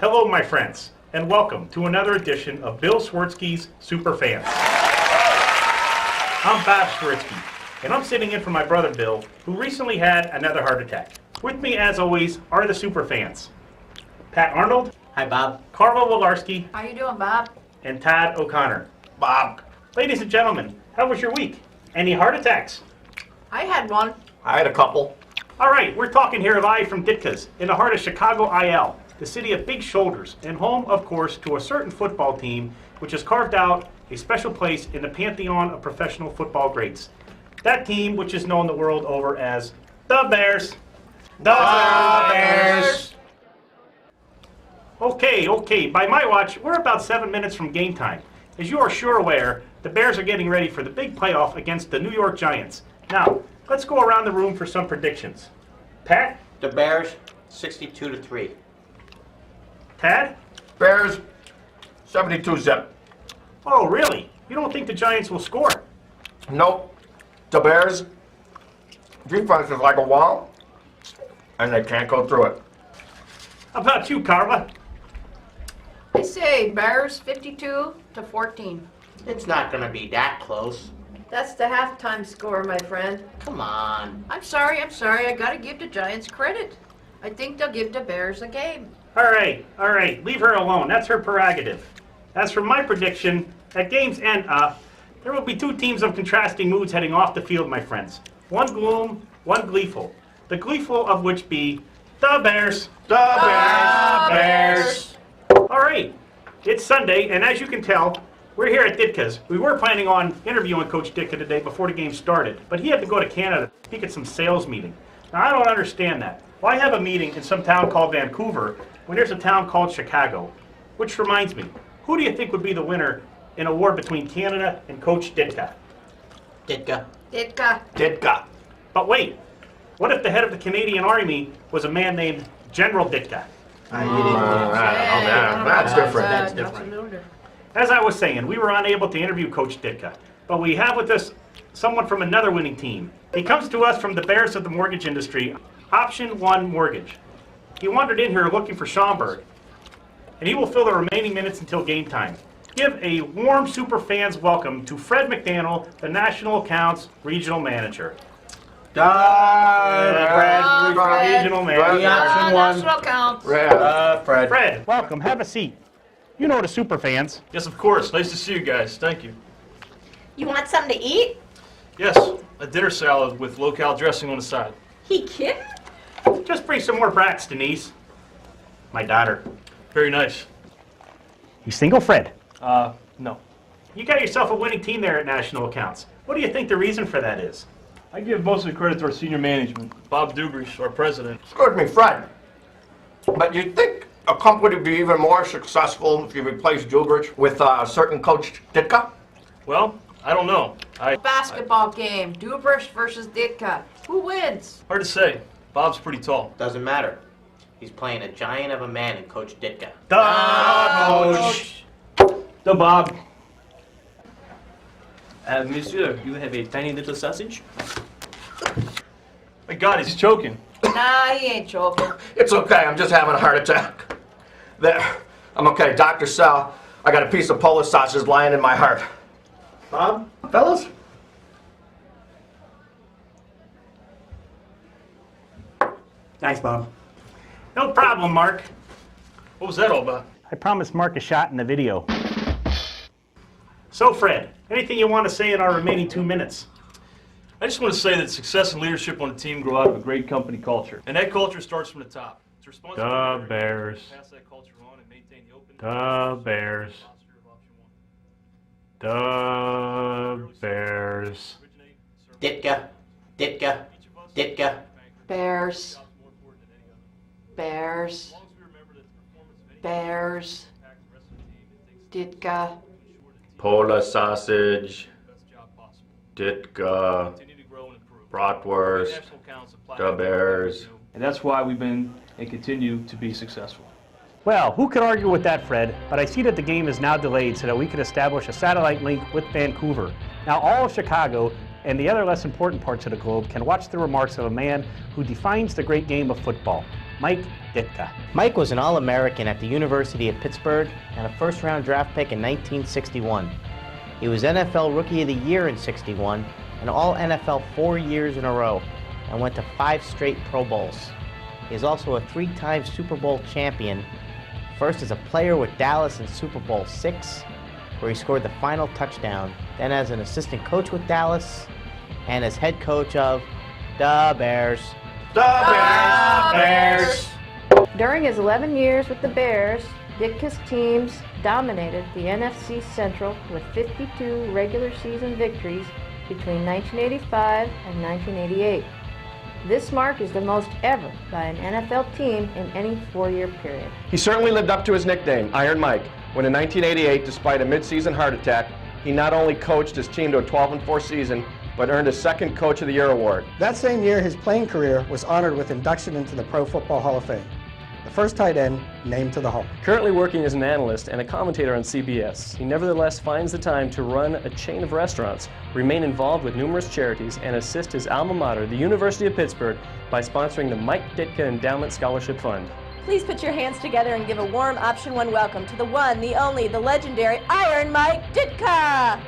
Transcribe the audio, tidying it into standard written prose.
Hello, my friends, and welcome to another edition of Bill Swertsky's Super Fans. I'm Bob Swertsky, and I'm sitting in for my brother Bill, who recently had another heart attack. With me, as always, are the Super Fans. Pat Arnold. Hi, Bob. Carla Wolarski. How you doing, Bob? And Todd O'Connor. Bob. Ladies and gentlemen, how was your week? Any heart attacks? I had one. I had a couple. All right, we're talking here live from Ditka's in the heart of Chicago IL, the city of big shoulders, and home, of course, to a certain football team which has carved out a special place in the pantheon of professional football greats. That team, which is known the world over as the Bears. The Bears! Okay, by my watch, we're about 7 minutes from game time. As you are sure aware, the Bears are getting ready for the big playoff against the New York Giants. Now, let's go around the room for some predictions. Pat? The Bears, 62-3. Tad? Bears, 72-zip. Oh, really? You don't think the Giants will score? Nope. The Bears, defense is like a wall, and they can't go through it. How about you, Carla? I say Bears 52-14. It's not going to be that close. That's the halftime score, my friend. Come on. I'm sorry. I gotta give the Giants credit. I think they'll give the Bears a game. All right. Leave her alone. That's her prerogative. As for my prediction, at game's end, there will be two teams of contrasting moods heading off the field, my friends. One gloom, one gleeful. The gleeful of which be the Bears. The Bears. All right. It's Sunday, and as you can tell, we're here at Ditka's. We were planning on interviewing Coach Ditka today before the game started, but he had to go to Canada to speak at some sales meeting. Now, I don't understand that. Why have a meeting in some town called Vancouver when there's a town called Chicago? Which reminds me, who do you think would be the winner in a war between Canada and Coach Ditka? Ditka. Ditka. But wait, what if the head of the Canadian Army was a man named General Ditka? That's different. That's different. As I was saying, we were unable to interview Coach Ditka, but we have with us someone from another winning team. He comes to us from the Bears of the mortgage industry, Option 1 Mortgage. He wandered in here looking for Schaumburg, and he will fill the remaining minutes until game time. Give a warm Super Fans welcome to Fred McDaniel, the National Accounts Regional Manager. Regional Manager. National counts. Fred. Fred, welcome. Have a seat. You know the Super Fans. Yes, of course. Nice to see you guys. Thank you. You want something to eat? Yes, a dinner salad with local dressing on the side. He kidding? Just bring some more brats, Denise. My daughter. Very nice. You single, Fred? No. You got yourself a winning team there at National Accounts. What do you think the reason for that is? I give most of the credit to our senior management. Bob Dubrish, our president. Excuse me, Fred. But you think a company would be even more successful if you replaced Dubrich with a certain Coach Ditka? Well, I don't know. Basketball game. Dubrish versus Ditka. Who wins? Hard to say. Bob's pretty tall. Doesn't matter. He's playing a giant of a man in Coach Ditka. Coach! So, Bob. Monsieur, you have a tiny little sausage? My God, he's choking. Nah, he ain't choking. It's okay, I'm just having a heart attack. There, I'm okay. Dr. Sal, I got a piece of Polish sausage lying in my heart. Bob, fellas? Thanks, Bob. No problem, Mark. What was that all about? I promised Mark a shot in the video. So, Fred, anything you want to say in our remaining 2 minutes? I just want to say that success and leadership on a team grow out of a great company culture. And that culture starts from the top. It's responsible The Bears. to pass that culture on and maintain the open. The Bears. The Bears. Ditka. Bears. Ditka. Polish sausage, Ditka, bratwurst, the Bears. And that's why we've been and continue to be successful. Well, who could argue with that, Fred? But I see that the game is now delayed so that we could establish a satellite link with Vancouver. Now all of Chicago and the other less important parts of the globe can watch the remarks of a man who defines the great game of football. Mike Ditka. Mike was an All-American at the University of Pittsburgh and a first-round draft pick in 1961. He was NFL Rookie of the Year in '61 and All-NFL 4 years in a row and went to 5 straight Pro Bowls. He is also a 3-time Super Bowl champion, first as a player with Dallas in Super Bowl VI, where he scored the final touchdown, then as an assistant coach with Dallas, and as head coach of the Bears. The Bears! During his 11 years with the Bears, Ditka's teams dominated the NFC Central with 52 regular season victories between 1985 and 1988. This mark is the most ever by an NFL team in any 4-year period. He certainly lived up to his nickname, Iron Mike, when in 1988, despite a mid-season heart attack, he not only coached his team to a 12-4 season, but earned his second Coach of the Year award. That same year, his playing career was honored with induction into the Pro Football Hall of Fame, the first tight end named to the Hall. Currently working as an analyst and a commentator on CBS, he nevertheless finds the time to run a chain of restaurants, remain involved with numerous charities, and assist his alma mater, the University of Pittsburgh, by sponsoring the Mike Ditka Endowment Scholarship Fund. Please put your hands together and give a warm Option 1 welcome to the one, the only, the legendary Iron Mike Ditka!